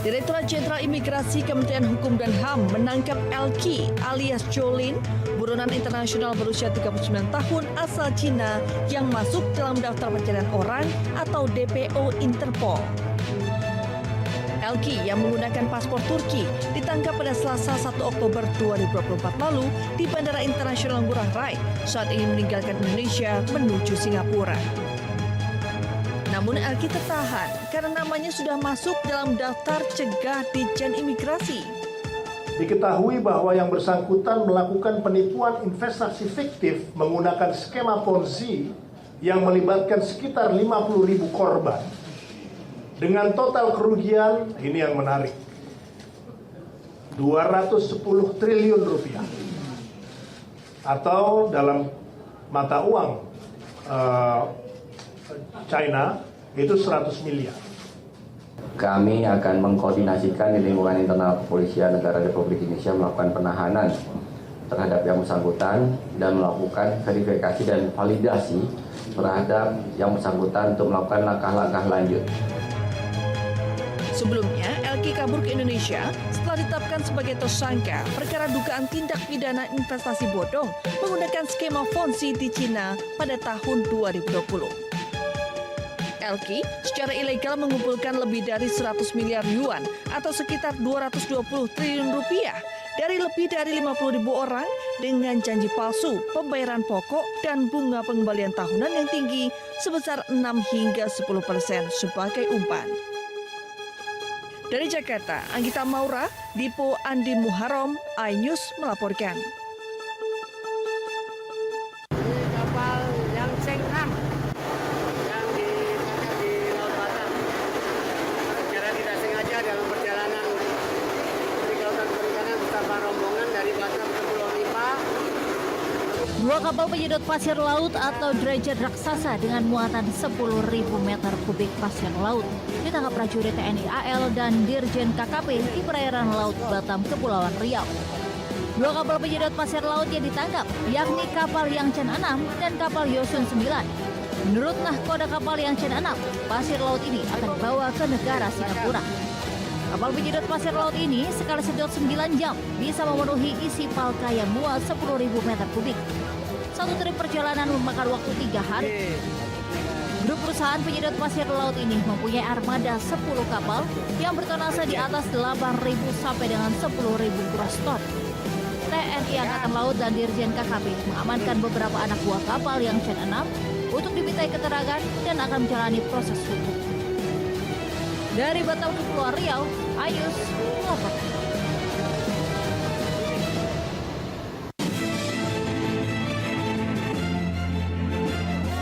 Direktorat Jenderal Imigrasi Kementerian Hukum dan HAM menangkap Elki alias Jolin, buronan internasional berusia 39 tahun asal Cina yang masuk dalam daftar pencarian orang atau DPO Interpol. Elki yang menggunakan paspor Turki ditangkap pada Selasa 1 Oktober 2024 lalu di Bandara Internasional Ngurah Rai saat ingin meninggalkan Indonesia menuju Singapura. Namun Elki tertahan karena namanya sudah masuk dalam daftar cegah Ditjen Imigrasi. Diketahui bahwa yang bersangkutan melakukan penipuan investasi fiktif menggunakan skema Ponzi yang melibatkan sekitar 50.000 korban. Dengan total kerugian, ini yang menarik, 210 triliun rupiah. Atau dalam mata uang China itu 100 miliar. Kami akan mengkoordinasikan di lingkungan internal Kepolisian Negara Republik Indonesia melakukan penahanan terhadap yang bersangkutan dan melakukan verifikasi dan validasi terhadap yang bersangkutan untuk melakukan langkah-langkah lanjut. Sebelumnya, Elki kabur ke Indonesia setelah ditetapkan sebagai tersangka perkara dugaan tindak pidana investasi bodong menggunakan skema Ponzi di Cina pada tahun 2020. Elki secara ilegal mengumpulkan lebih dari 100 miliar yuan atau sekitar 220 triliun rupiah dari lebih dari 50.000 orang dengan janji palsu, pembayaran pokok, dan bunga pengembalian tahunan yang tinggi sebesar 6 hingga 10% sebagai umpan. Dari Jakarta, Anggita Maura, Dipo Andi Muharram, iNews melaporkan. Kapal yang Seng 6 yang dibakar di Laut Batam secara tidak sengaja dalam perjalanan di lautan perikanan bersama rombongan dari Batam ke Pulau Lipa. Dua kapal penyedot pasir laut atau dredger raksasa dengan muatan 10.000 meter kubik pasir laut ditangkap prajurit TNI AL dan Dirjen KKP di perairan Laut Batam, Kepulauan Riau. Dua kapal penyedot pasir laut yang ditangkap yakni kapal Yangchen 6 dan kapal Yosun 9. Menurut nahkoda kapal Yangchen 6, pasir laut ini akan dibawa ke negara Singapura. Kapal penyedot pasir laut ini sekali sedot 9 jam bisa memenuhi isi palka yang muat 10.000 meter kubik. Satu trip perjalanan memakan waktu 3 hari. Grup perusahaan penyedot pasir laut ini mempunyai armada 10 kapal yang bertonase di atas 8.000 sampai dengan 10.000 gross ton. TNI Angkatan Laut dan Dirjen KKP mengamankan beberapa anak buah kapal Yangchen 6 untuk dimintai keterangan dan akan menjalani proses hukum. Dari Batam, Kepulauan Riau, iNews melaporkan.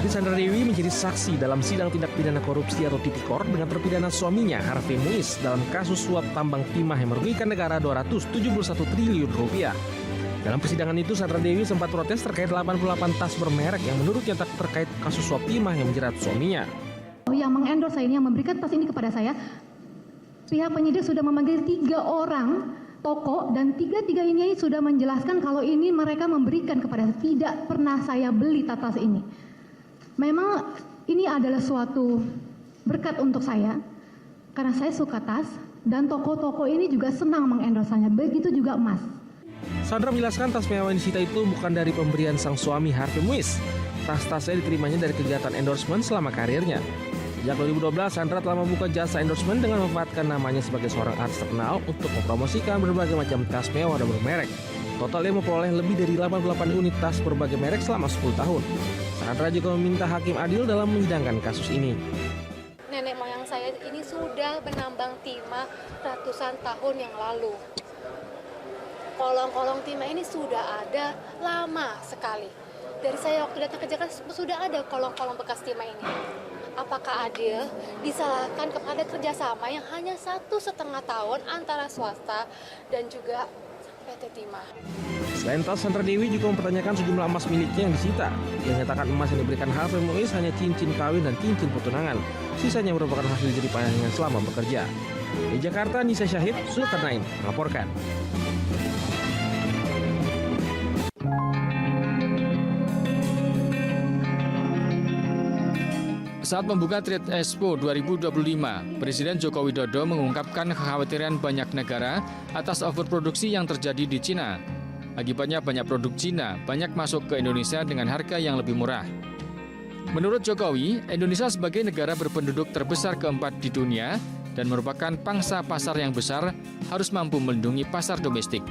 Artis Sandra Dewi menjadi saksi dalam sidang tindak pidana korupsi atau tipikor dengan terpidana suaminya Harvey Muiz dalam kasus suap tambang timah yang merugikan negara 271 triliun rupiah. Dalam persidangan itu, Sandra Dewi sempat protes terkait 88 tas bermerek yang menurutnya tak terkait kasus suap timah yang menjerat suaminya. Yang mengendorse saya ini, yang memberikan tas ini kepada saya, pihak penyidik sudah memanggil 3 orang toko dan tiga ini sudah menjelaskan kalau ini mereka memberikan kepada saya. Tidak pernah saya beli tas ini. Memang ini adalah suatu berkat untuk saya karena saya suka tas dan toko-toko ini juga senang mengendorsanya. Begitu juga emas. Sandra menjelaskan tas mewah yang disita itu bukan dari pemberian sang suami Harvey Muiz. Tas-tasnya diterimanya dari kegiatan endorsement selama karirnya. Sejak 2012, Sandra telah membuka jasa endorsement dengan memanfaatkan namanya sebagai seorang artis terkenal untuk mempromosikan berbagai macam tas mewah dan bermerek. Total ia memperoleh lebih dari 88 unit tas berbagai merek selama 10 tahun. Sandra juga meminta hakim adil dalam menyidangkan kasus ini. Nenek moyang saya ini sudah menambang timah ratusan tahun yang lalu. Kolong-kolong timah ini sudah ada lama sekali. Dari saya waktu datang ke Jakarta sudah ada kolong-kolong bekas timah ini. Apakah adil disalahkan kepada kerjasama yang hanya 1,5 tahun antara swasta dan juga PT Timah? Selain tas, Sandra Dewi juga mempertanyakan sejumlah emas miliknya yang disita. Ia menyatakan emas yang diberikan Harvey Muiz hanya cincin kawin dan cincin pertunangan. Sisanya merupakan hasil jeripayahnya selama bekerja. Di Jakarta, Nisa Syahid, Zulkarnain melaporkan. Saat membuka Trade Expo 2025, Presiden Joko Widodo mengungkapkan kekhawatiran banyak negara atas overproduksi yang terjadi di Cina. Akibatnya banyak produk Cina banyak masuk ke Indonesia dengan harga yang lebih murah. Menurut Jokowi, Indonesia sebagai negara berpenduduk terbesar keempat di dunia dan merupakan pangsa pasar yang besar harus mampu melindungi pasar domestik.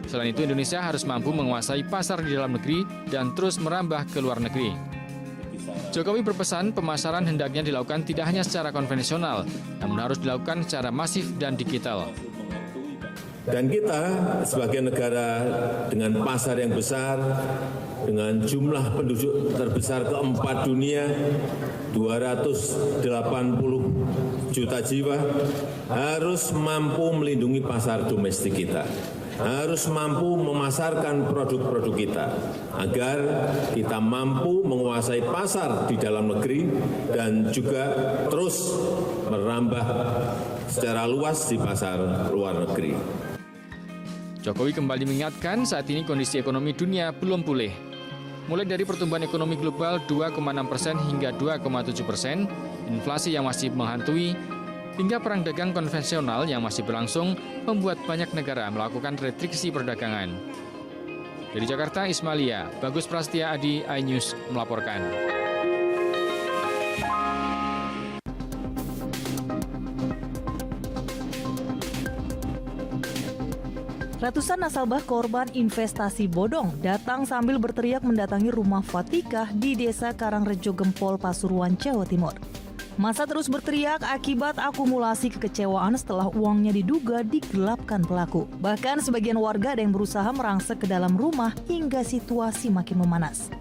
Selain itu, Indonesia harus mampu menguasai pasar di dalam negeri dan terus merambah ke luar negeri. Jokowi berpesan pemasaran hendaknya dilakukan tidak hanya secara konvensional, namun harus dilakukan secara masif dan digital. Dan kita sebagai negara dengan pasar yang besar, dengan jumlah penduduk terbesar keempat dunia, 280 juta jiwa, harus mampu melindungi pasar domestik kita. Harus mampu memasarkan produk-produk kita agar kita mampu menguasai pasar di dalam negeri dan juga terus merambah secara luas di pasar luar negeri. Jokowi kembali mengingatkan saat ini kondisi ekonomi dunia belum pulih. Mulai dari pertumbuhan ekonomi global 2,6% hingga 2,7%, inflasi yang masih menghantui, hingga perang dagang konvensional yang masih berlangsung membuat banyak negara melakukan restriksi perdagangan. Dari Jakarta, Ismailia, Bagus Prastia Adi, iNews melaporkan. Ratusan nasabah korban investasi bodong datang sambil berteriak mendatangi rumah Fatikah di Desa Karangrejo Gempol, Pasuruan, Jawa Timur. Masa terus berteriak akibat akumulasi kekecewaan setelah uangnya diduga digelapkan pelaku. Bahkan sebagian warga ada yang berusaha merangsek ke dalam rumah hingga situasi makin memanas.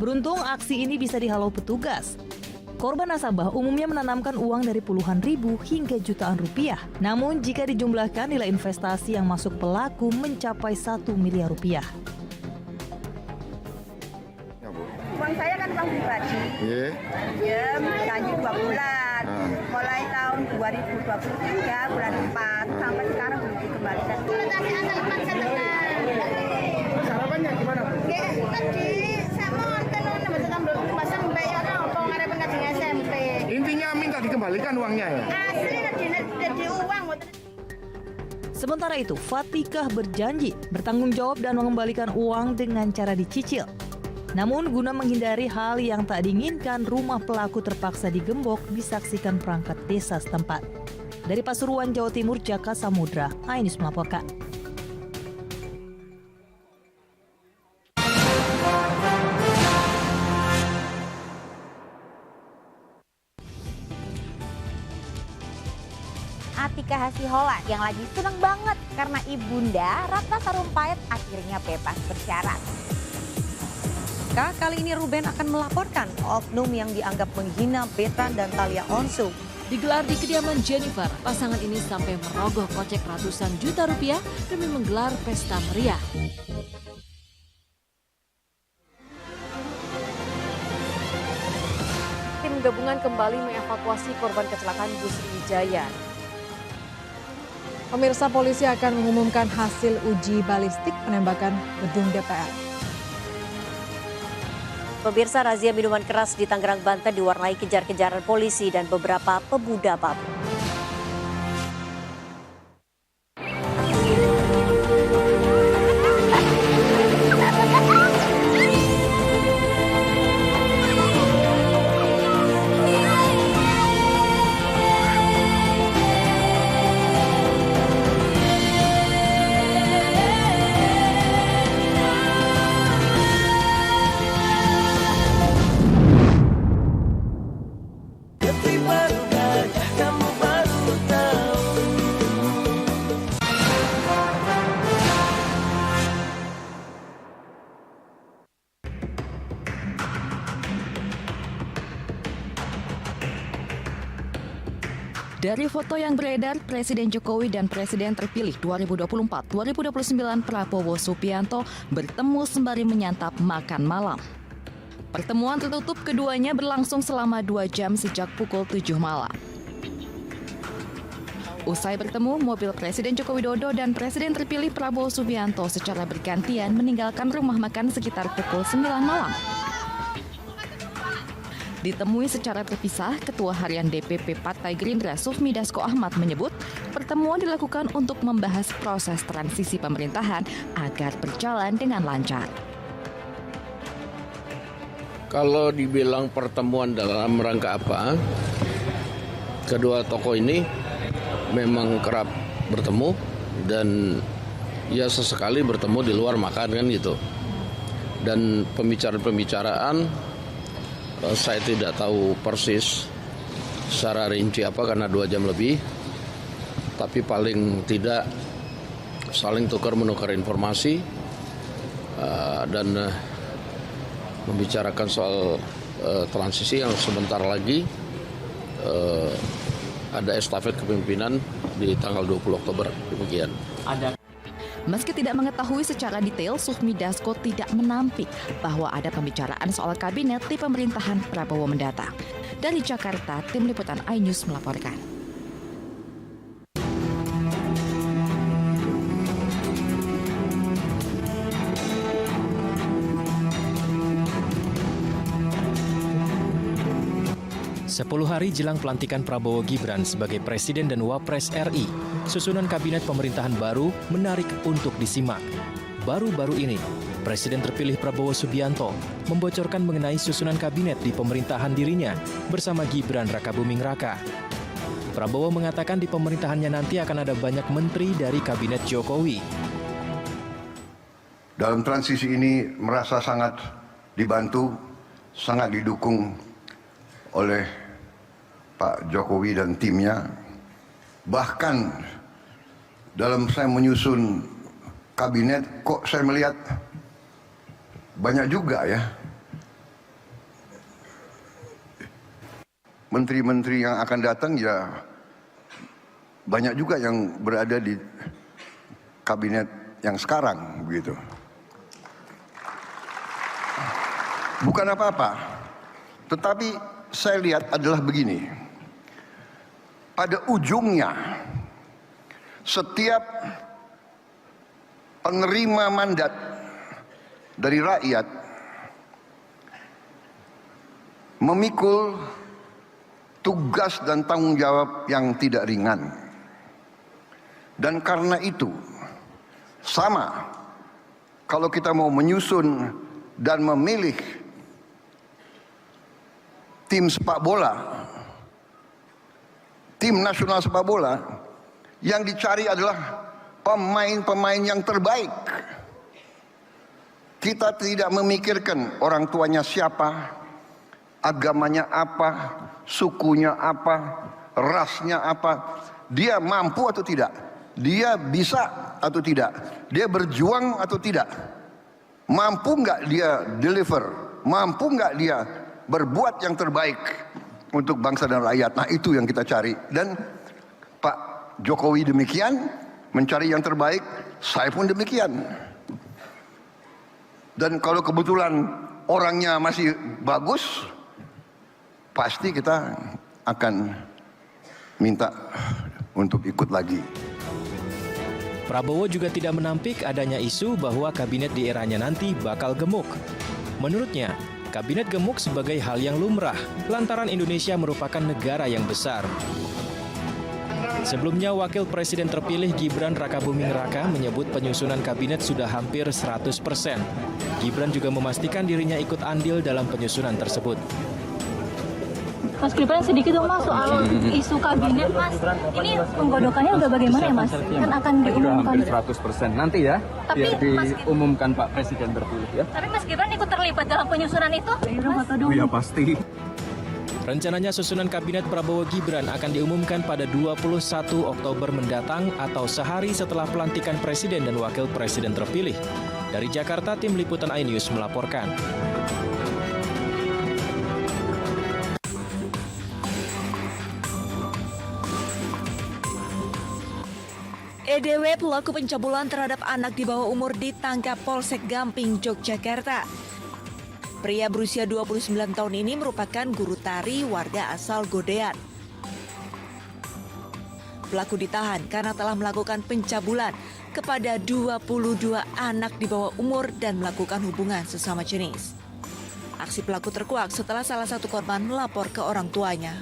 Beruntung aksi ini bisa dihalau petugas. Korban nasabah umumnya menanamkan uang dari puluhan ribu hingga jutaan rupiah. Namun jika dijumlahkan nilai investasi yang masuk pelaku mencapai 1 miliar rupiah. Uang saya kan uang pribadi. Ya, janji 2 bulan. Mulai tahun 2023 bulan 4 sampai sekarang belum dikembalikan. Harapannya gimana, Bu? Tadi saya mau pasang bayar apa ngarepen ngajeng SMP. Intinya minta dikembalikan uangnya ya? Asli jadi uang. Sementara itu, Fatikah berjanji bertanggung jawab dan mengembalikan uang dengan cara dicicil. Namun guna menghindari hal yang tak diinginkan, rumah pelaku terpaksa digembok disaksikan perangkat desa setempat. Dari Pasuruan, Jawa Timur, Jaka Samudra, iNews melaporkan. Atika Hasiholan yang lagi seneng banget karena ibunda Ratna Sarumpait akhirnya bebas bersyarat. Kali ini Ruben akan melaporkan oknum yang dianggap menghina Betan dan Thalia Onsu. Digelar di kediaman Jennifer, pasangan ini sampai merogoh kocek ratusan juta rupiah demi menggelar pesta meriah. Tim gabungan kembali mengevakuasi korban kecelakaan bus Wijaya. Pemirsa, polisi akan mengumumkan hasil uji balistik penembakan gedung DPR. Pemirsa, razia minuman keras di Tangerang, Banten diwarnai kejar-kejaran polisi dan beberapa pemuda mabuk. Dari foto yang beredar, Presiden Jokowi dan Presiden terpilih 2024-2029 Prabowo Subianto bertemu sembari menyantap makan malam. Pertemuan tertutup keduanya berlangsung selama 2 jam sejak pukul 7 malam. Usai bertemu, mobil Presiden Joko Widodo dan Presiden terpilih Prabowo Subianto secara bergantian meninggalkan rumah makan sekitar pukul 9 malam. Ditemui secara terpisah, Ketua Harian DPP Partai Gerindra Sufmi Dasko Ahmad menyebut pertemuan dilakukan untuk membahas proses transisi pemerintahan agar berjalan dengan lancar. Kalau dibilang pertemuan dalam rangka apa, kedua tokoh ini memang kerap bertemu dan ya sesekali bertemu di luar makan kan gitu. Dan pembicaraan saya tidak tahu persis secara rinci apa karena 2 jam lebih, tapi paling tidak saling tukar-menukar informasi dan membicarakan soal transisi yang sebentar lagi ada estafet kepemimpinan di tanggal 20 Oktober. Demikian. Meski tidak mengetahui secara detail, Sufmi Dasko tidak menampik bahwa ada pembicaraan soal kabinet di pemerintahan Prabowo mendatang. Dari Jakarta, Tim Liputan iNews melaporkan. Sepuluh hari jelang pelantikan Prabowo Gibran sebagai Presiden dan Wapres RI, susunan kabinet pemerintahan baru menarik untuk disimak. Baru-baru ini, Presiden terpilih Prabowo Subianto membocorkan mengenai susunan kabinet di pemerintahan dirinya bersama Gibran Rakabuming Raka. Prabowo mengatakan di pemerintahannya nanti akan ada banyak menteri dari kabinet Jokowi. Dalam transisi ini merasa sangat dibantu, sangat didukung oleh Pak Jokowi dan timnya. Bahkan dalam saya menyusun kabinet, kok saya melihat banyak juga ya menteri-menteri yang akan datang, ya banyak juga yang berada di kabinet yang sekarang begitu. Bukan apa-apa, tetapi saya lihat adalah begini. Pada ujungnya, setiap penerima mandat dari rakyat memikul tugas dan tanggung jawab yang tidak ringan. Dan karena itu, sama kalau kita mau menyusun dan memilih tim sepak bola, tim nasional sepak bola, yang dicari adalah pemain-pemain yang terbaik. Kita tidak memikirkan orang tuanya siapa, agamanya apa, sukunya apa, rasnya apa. Dia mampu atau tidak, dia bisa atau tidak, dia berjuang atau tidak, mampu nggak dia deliver, mampu nggak dia berbuat yang terbaik untuk bangsa dan rakyat. Nah, itu yang kita cari. Dan Pak Jokowi demikian, mencari yang terbaik, saya pun demikian. Dan kalau kebetulan orangnya masih bagus, pasti kita akan minta untuk ikut lagi. Prabowo juga tidak menampik adanya isu bahwa kabinet di eranya nanti bakal gemuk. Menurutnya, kabinet gemuk sebagai hal yang lumrah, lantaran Indonesia merupakan negara yang besar. Sebelumnya, Wakil Presiden terpilih Gibran Rakabuming Raka menyebut penyusunan kabinet sudah hampir 100%. Gibran juga memastikan dirinya ikut andil dalam penyusunan tersebut. Mas Gibran, sedikit dong Mas soal isu kabinet Mas. Ini penggodokannya udah bagaimana ya Mas? Kan akan diumumkan. Hampir 100% nanti ya, biar diumumkan Pak Presiden terpilih ya. Tapi Mas Gibran ikut terlibat dalam penyusunan itu? Oh ya pasti. Rencananya susunan kabinet Prabowo Gibran akan diumumkan pada 21 Oktober mendatang atau sehari setelah pelantikan Presiden dan Wakil Presiden terpilih. Dari Jakarta, Tim Liputan iNews melaporkan. EDW pelaku pencabulan terhadap anak di bawah umur ditangkap Polsek Gamping, Yogyakarta. Pria berusia 29 tahun ini merupakan guru tari warga asal Godean. Pelaku ditahan karena telah melakukan pencabulan kepada 22 anak di bawah umur dan melakukan hubungan sesama jenis. Aksi pelaku terkuak setelah salah satu korban melapor ke orang tuanya.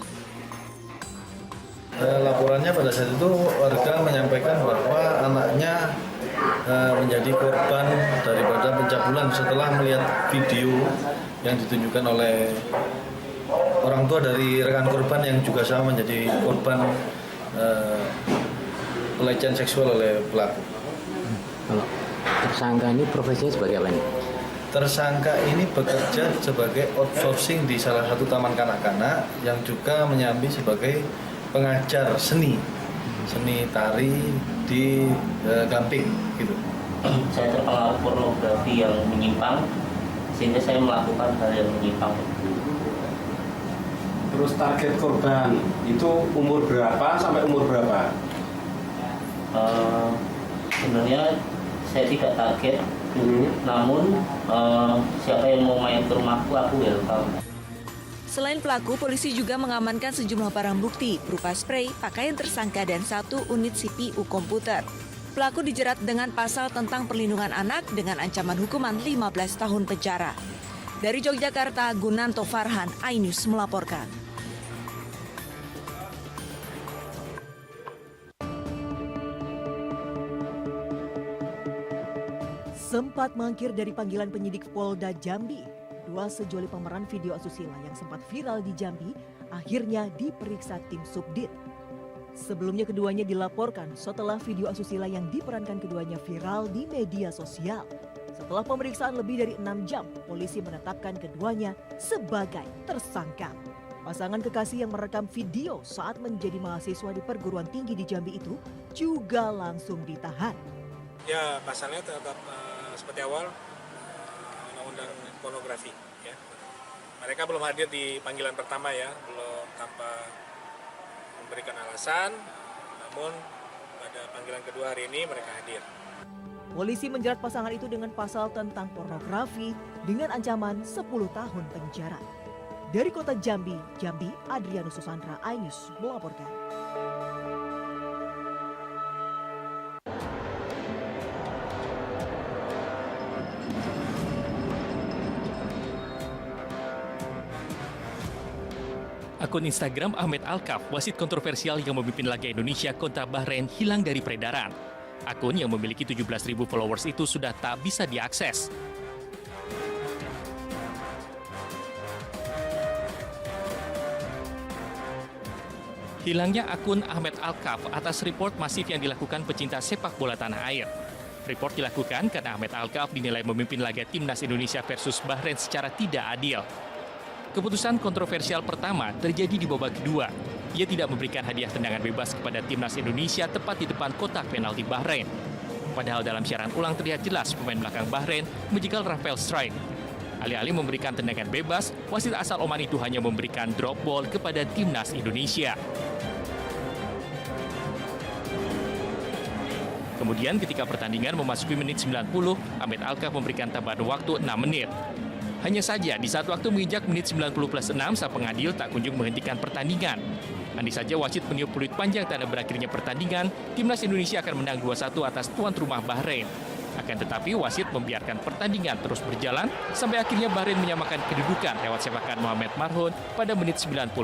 Laporannya pada saat itu warga menyampaikan bahwa anaknya menjadi korban daripada pencabulan setelah melihat video yang ditunjukkan oleh orang tua dari rekan korban yang juga sama menjadi korban pelecehan seksual oleh pelaku. Kalau tersangka ini profesinya sebagai apa ini? Tersangka ini bekerja sebagai outsourcing di salah satu taman kanak-kanak yang juga menyambi sebagai pengajar seni tari di Gamping gitu. Saya terpengaruh pornografi yang menyimpang sehingga saya melakukan hal yang menyimpang. Terus target korban itu umur berapa sampai umur berapa? Sebenarnya saya tidak target, namun siapa yang mau main ke rumahku aku welcome. Selain pelaku, polisi juga mengamankan sejumlah barang bukti berupa spray, pakaian tersangka, dan 1 unit CPU komputer. Pelaku dijerat dengan pasal tentang perlindungan anak dengan ancaman hukuman 15 tahun penjara. Dari Yogyakarta, Gunanto Farhan, iNews melaporkan. Sempat mangkir dari panggilan penyidik Polda Jambi, 2 sejoli pemeran video asusila yang sempat viral di Jambi akhirnya diperiksa tim Subdit. Sebelumnya keduanya dilaporkan setelah video asusila yang diperankan keduanya viral di media sosial. Setelah pemeriksaan lebih dari 6 jam, polisi menetapkan keduanya sebagai tersangka. Pasangan kekasih yang merekam video saat menjadi mahasiswa di perguruan tinggi di Jambi itu juga langsung ditahan. Ya, pasalnya tetap seperti awal, undang-undang pornografi. Ya. Mereka belum hadir di panggilan pertama ya, belum tanpa memberikan alasan, namun pada panggilan kedua hari ini mereka hadir. Polisi menjerat pasangan itu dengan pasal tentang pornografi dengan ancaman 10 tahun penjara. Dari kota Jambi, Adrianus Susandra, iNews melaporkan. Akun Instagram Ahmed Alkaf, wasit kontroversial yang memimpin laga Indonesia kontra Bahrain, hilang dari peredaran. Akun yang memiliki 17.000 followers itu sudah tak bisa diakses. Hilangnya akun Ahmed Alkaf atas report masif yang dilakukan pecinta sepak bola tanah air. Report dilakukan karena Ahmed Alkaf dinilai memimpin laga Timnas Indonesia versus Bahrain secara tidak adil. Keputusan kontroversial pertama terjadi di babak kedua. Ia tidak memberikan hadiah tendangan bebas kepada Timnas Indonesia tepat di depan kotak penalti Bahrain. Padahal dalam siaran ulang terlihat jelas pemain belakang Bahrain menjegal Rafael Strike. Alih-alih memberikan tendangan bebas, wasit asal Oman itu hanya memberikan drop ball kepada Timnas Indonesia. Kemudian ketika pertandingan memasuki menit 90, Ahmed Alkaf memberikan tambahan waktu 6 menit. Hanya saja di saat waktu menginjak menit 90+6, sang pengadil tak kunjung menghentikan pertandingan. Andai saja wasit meniup peluit panjang tanda berakhirnya pertandingan, Timnas Indonesia akan menang 2-1 atas tuan rumah Bahrain. Akan tetapi wasit membiarkan pertandingan terus berjalan sampai akhirnya Bahrain menyamakan kedudukan lewat sepakan Mohamed Marhon pada menit 90+9.